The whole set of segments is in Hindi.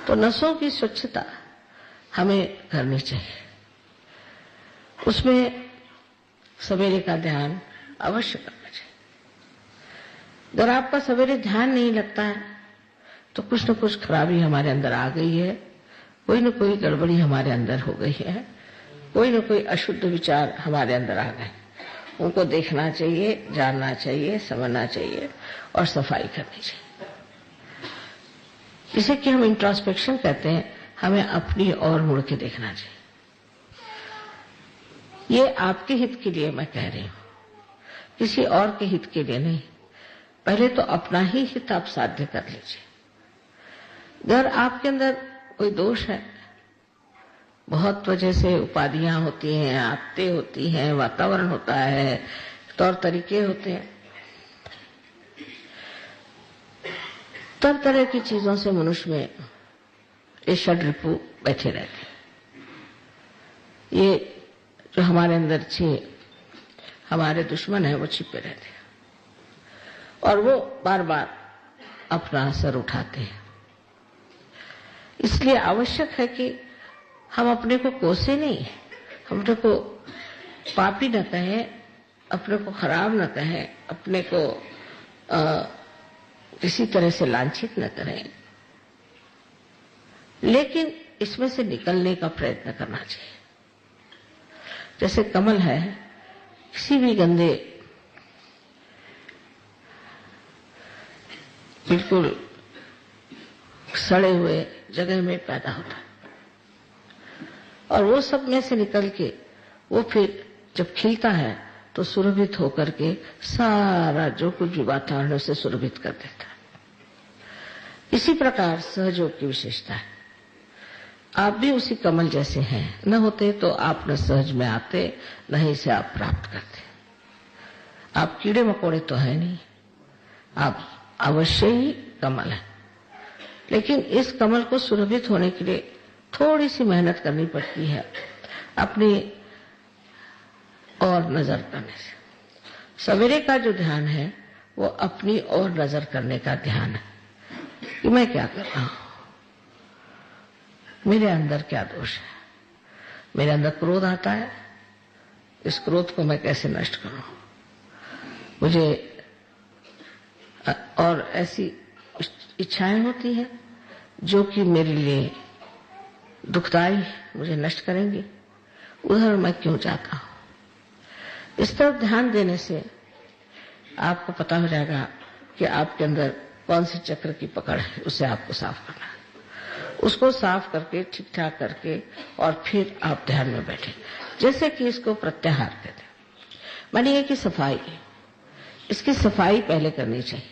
तो नसों की स्वच्छता हमें करनी चाहिए। उसमें सवेरे का ध्यान अवश्य करना चाहिए। अगर आपका सवेरे ध्यान नहीं लगता है तो कुछ न कुछ खराबी हमारे अंदर आ गई है, कोई न कोई गड़बड़ी हमारे अंदर हो गई है, कोई न कोई अशुद्ध विचार हमारे अंदर आ गए। उनको देखना चाहिए, जानना चाहिए, समझना चाहिए और सफाई करनी चाहिए। इसे कि हम इंट्रोस्पेक्शन कहते हैं, हमें अपनी ओर मुड़ के देखना चाहिए। ये आपके हित के लिए मैं कह रही हूं, किसी और के हित के लिए नहीं। पहले तो अपना ही हित आप साध्य कर लीजिए। अगर आपके अंदर कोई दोष है, बहुत वजह से उपाधियां होती हैं, आदतें होती हैं, वातावरण होता है, तौर तरीके होते हैं, तरह तरह की चीजों से मनुष्य में ये षड्रिपु बैठे रहते हैं। ये जो हमारे अंदर हमारे दुश्मन है वो छिपे रहते हैं और वो बार बार अपना असर उठाते हैं। इसलिए आवश्यक है कि हम अपने को कोसे नहीं, हम अपने को पापी न कहें, अपने को खराब न कहें, अपने को किसी तरह से लांछित न करें, लेकिन इसमें से निकलने का प्रयत्न करना चाहिए। जैसे कमल है, किसी भी गंदे बिल्कुल सड़े हुए जगह में पैदा होता है और वो सब में से निकल के वो फिर जब खिलता है तो सुरभित होकर के सारा जो कुछ भी वातावरण से सुरभित कर देता है। इसी प्रकार सहयोग की विशेषता है। आप भी उसी कमल जैसे हैं, न होते तो आप न सहज में आते, न ही से आप प्राप्त करते। आप कीड़े मकोड़े तो है नहीं, आप अवश्य ही कमल है। लेकिन इस कमल को सुरभित होने के लिए थोड़ी सी मेहनत करनी पड़ती है, अपनी और नजर करने से। सवेरे का जो ध्यान है वो अपनी और नजर करने का ध्यान है कि मैं क्या कर रहा हूं, मेरे अंदर क्या दोष है, मेरे अंदर क्रोध आता है, इस क्रोध को मैं कैसे नष्ट करूं। मुझे और ऐसी इच्छाएं होती हैं जो कि मेरे लिए दुखदाई, मुझे नष्ट करेंगी, उधर मैं क्यों जाता हूं। इस तरफ ध्यान देने से आपको पता हो जाएगा कि आपके अंदर कौन सी चक्र की पकड़ है, उसे आपको साफ करना है। उसको साफ करके ठीक ठाक करके और फिर आप ध्यान में बैठे। जैसे कि इसको प्रत्याहार कहते हैं, मानिए कि सफाई, इसकी सफाई पहले करनी चाहिए,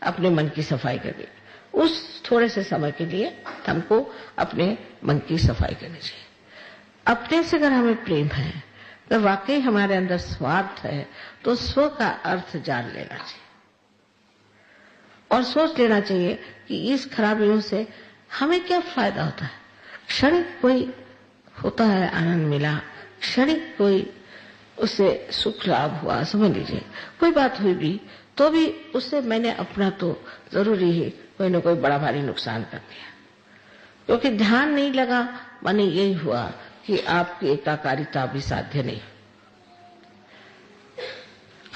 अपने मन की सफाई करके। उस थोड़े से समय के लिए हमको अपने मन की सफाई करनी चाहिए। अपने से अगर हमें प्रेम है, अगर वाकई हमारे अंदर स्वार्थ है, तो स्व का अर्थ जान लेना चाहिए और सोच लेना चाहिए कि इस खराबियों से हमें क्या फायदा होता है। क्षणिक कोई होता है आनंद मिला, क्षणिक कोई उससे सुख लाभ हुआ, समझ लीजिए कोई बात हुई भी, तो भी उससे मैंने अपना तो जरूरी ही कोई न कोई बड़ा भारी नुकसान कर दिया, क्योंकि ध्यान नहीं लगा। माने यही हुआ कि आपकी एकाकारिता भी साध्य नहीं।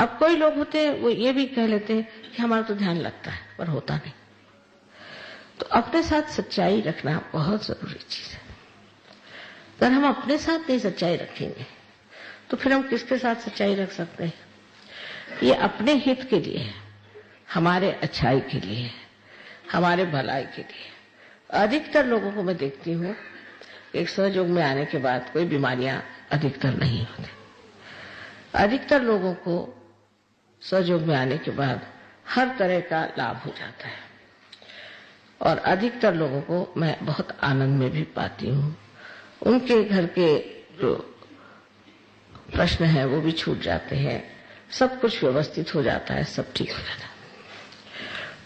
अब कोई लोग होते हैं वो ये भी कह लेते हैं कि हमारा तो ध्यान लगता है, पर होता नहीं। तो अपने साथ सच्चाई रखना बहुत जरूरी चीज है। अगर हम अपने साथ नहीं सच्चाई रखेंगे तो फिर हम किसके साथ सच्चाई रख सकते हैं। ये अपने हित के लिए है, हमारे अच्छाई के लिए है, हमारे भलाई के लिए। अधिकतर लोगों को मैं देखती हूँ एक सहयोग में आने के बाद कोई बीमारियां अधिकतर नहीं होती। अधिकतर लोगों को सहयोग में आने के बाद हर तरह का लाभ हो जाता है और अधिकतर लोगों को मैं बहुत आनंद में भी पाती हूँ। उनके घर के जो प्रश्न है वो भी छूट जाते हैं, सब कुछ व्यवस्थित हो जाता है, सब ठीक हो जाता है।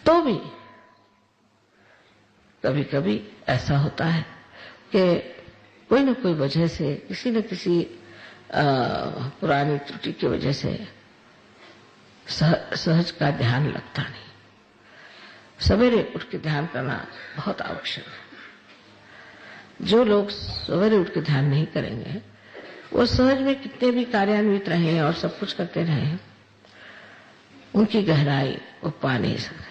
तो भी कभी कभी ऐसा होता है कि कोई न कोई वजह से, किसी न किसी पुरानी त्रुटि की वजह से सहज का ध्यान लगता नहीं। सवेरे उठ के ध्यान करना बहुत आवश्यक है। जो लोग सवेरे उठ के ध्यान नहीं करेंगे वो सहज में कितने भी कार्यान्वित रहे और सब कुछ करते रहे, उनकी गहराई वो पा नहीं सकते,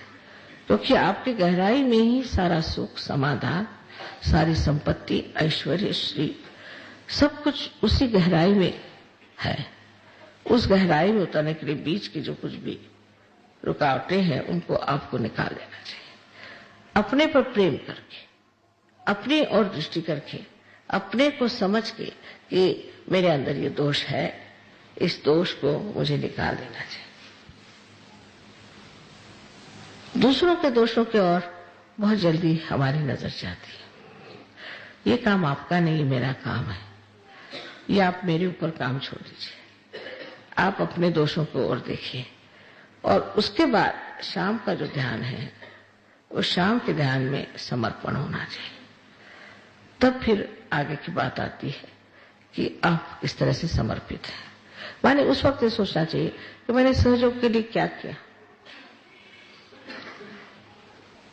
क्योंकि आपकी गहराई में ही सारा सुख, समाधान, सारी संपत्ति, ऐश्वर्य, श्री सब कुछ उसी गहराई में है। उस गहराई में उतरने के लिए बीच की जो कुछ भी रुकावटें हैं उनको आपको निकाल देना चाहिए। अपने पर प्रेम करके, अपनी ओर दृष्टि करके, अपने को समझ के कि मेरे अंदर ये दोष है, इस दोष को मुझे निकाल देना चाहिए। दूसरों के दोषों की ओर बहुत जल्दी हमारी नजर जाती है। ये काम आपका नहीं, मेरा काम है, ये आप मेरे ऊपर काम छोड़ दीजिए, आप अपने दोषों को और देखिए। और उसके बाद शाम का जो ध्यान है वो शाम के ध्यान में समर्पण होना चाहिए। तब फिर आगे की बात आती है कि आप किस तरह से समर्पित हैं। माने उस वक्त ये सोचना चाहिए कि मैंने सहयोग के लिए क्या किया,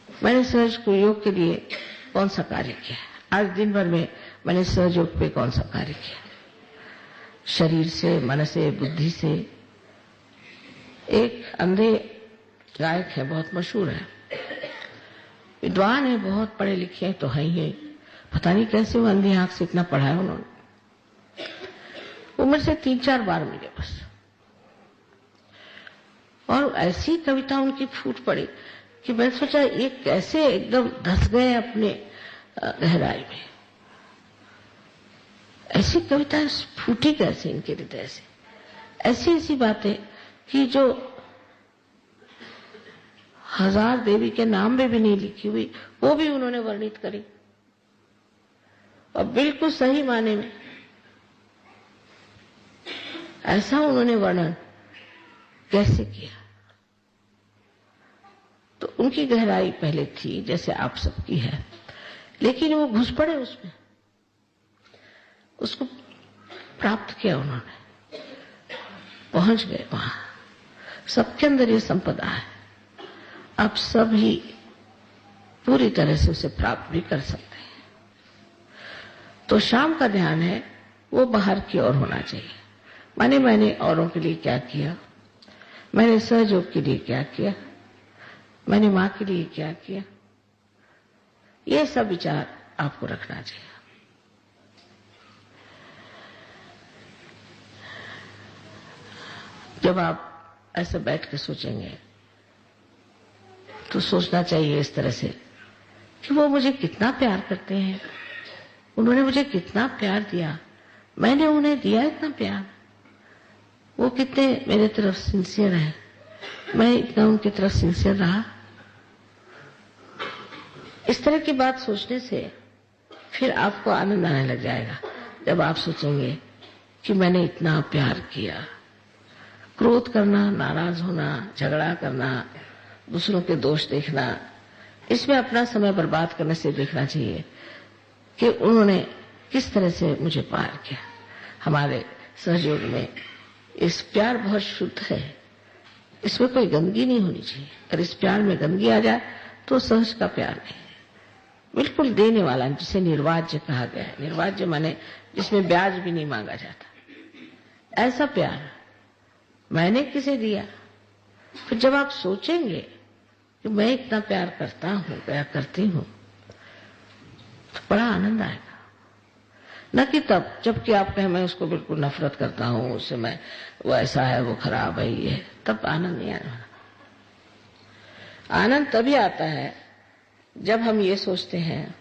मैंने सहज को योग के लिए कौन सा कार्य किया, आज दिन भर में मैंने सहयोग पे कौन सा कार्य किया, शरीर से, मन से, बुद्धि से। एक अंधे गायक है, बहुत मशहूर है, विद्वान है, बहुत पढ़े लिखे हैं तो है ही, पता नहीं कैसे वो अंधी आंख से इतना पढ़ा है उन्होंने। उम्र से 3-4 बार मिले बस, और ऐसी कविता उनकी फूट पड़ी कि मैं सोचा ये कैसे एकदम धस गए अपने गहराई में। ऐसी कविता फूटी कैसे इनके हृदय से, ऐसी ऐसी बातें कि जो 1000 देवी के नाम में भी नहीं लिखी हुई वो भी उन्होंने वर्णित करी, और बिल्कुल सही माने में ऐसा उन्होंने वर्णन कैसे किया। तो उनकी गहराई पहले थी जैसे आप सबकी है, लेकिन वो घुस पड़े उसमें, उसको प्राप्त किया उन्होंने, पहुंच गए वहां। सबके अंदर ये संपदा है, आप सब ही पूरी तरह से उसे प्राप्त भी कर सकते हैं। तो शाम का ध्यान है वो बाहर की ओर होना चाहिए। माने मैंने औरों के लिए क्या किया, मैंने सहयोग के लिए क्या किया, मैंने मां के लिए क्या किया, ये सब विचार आपको रखना चाहिए। जब आप ऐसे बैठ के सोचेंगे तो सोचना चाहिए इस तरह से कि वो मुझे कितना प्यार करते हैं, उन्होंने मुझे कितना प्यार दिया, मैंने उन्हें दिया इतना प्यार, वो कितने मेरे तरफ सिंसियर है, मैं इतना उनकी तरफ सिंसियर रहा। इस तरह की बात सोचने से फिर आपको आनंद आने लग जाएगा जब आप सोचेंगे कि मैंने इतना प्यार किया। क्रोध करना, नाराज होना, झगड़ा करना, दूसरों के दोष देखना, इसमें अपना समय बर्बाद करने से देखना चाहिए कि उन्होंने किस तरह से मुझे प्यार किया। हमारे सहयोग में इस प्यार बहुत शुद्ध है, इसमें कोई गंदगी नहीं होनी चाहिए। अगर इस प्यार में गंदगी आ जाए तो सहज का प्यार नहीं, बिल्कुल देने वाला, जिसे निर्वाज्य कहा गया है। निर्वाज्य माने जिसमें ब्याज भी नहीं मांगा जाता, ऐसा प्यार मैंने किसे दिया। फिर जब आप सोचेंगे कि मैं इतना प्यार करता हूं, प्यार करती हूं, तो बड़ा आनंद आएगा। न कि तब जबकि आप कहें मैं उसको बिल्कुल नफरत करता हूं, उससे मैं, वो ऐसा है, वो खराब है, ये, तब आनंद नहीं आना। आनंद तभी आता है जब हम ये सोचते हैं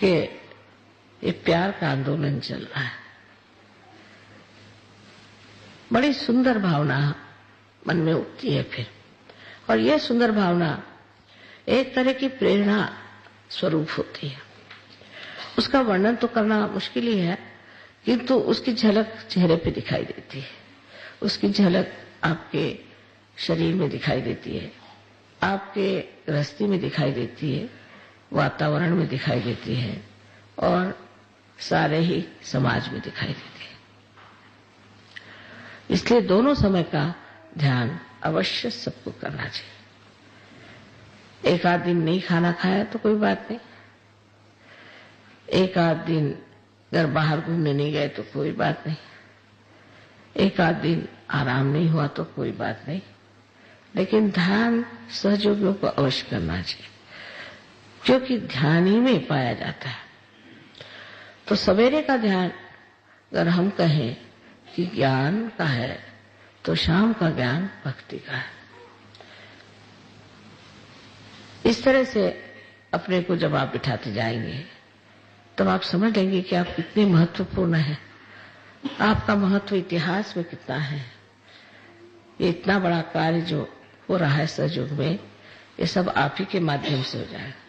कि ये प्यार का आंदोलन चल रहा है। बड़ी सुंदर भावना मन में उठती है फिर, और यह सुंदर भावना एक तरह की प्रेरणा स्वरूप होती है। उसका वर्णन तो करना मुश्किल ही है, किंतु उसकी झलक चेहरे पे दिखाई देती है, उसकी झलक आपके शरीर में दिखाई देती है, आपके गृहस्थी में दिखाई देती है, वातावरण में दिखाई देती है, और सारे ही समाज में दिखाई देती है। इसलिए दोनों समय का ध्यान अवश्य सबको करना चाहिए। एक आध दिन नहीं खाना खाया तो कोई बात नहीं, एक आध दिन अगर बाहर घूमने नहीं गए तो कोई बात नहीं, एक आध दिन आराम नहीं हुआ तो कोई बात नहीं, लेकिन ध्यान सहयोगियों को अवश्य करना चाहिए, क्योंकि ध्यान ही में पाया जाता है। तो सवेरे का ध्यान अगर हम कहें कि ज्ञान का है, तो शाम का ज्ञान भक्ति का है। इस तरह से अपने को जब आप बिठाते जाएंगे तब आप समझ लेंगे कि आप कितने महत्वपूर्ण हैं, आपका महत्व इतिहास में कितना है। ये इतना बड़ा कार्य जो हो रहा है सहयोग में, ये सब आप ही के माध्यम से हो जाएगा।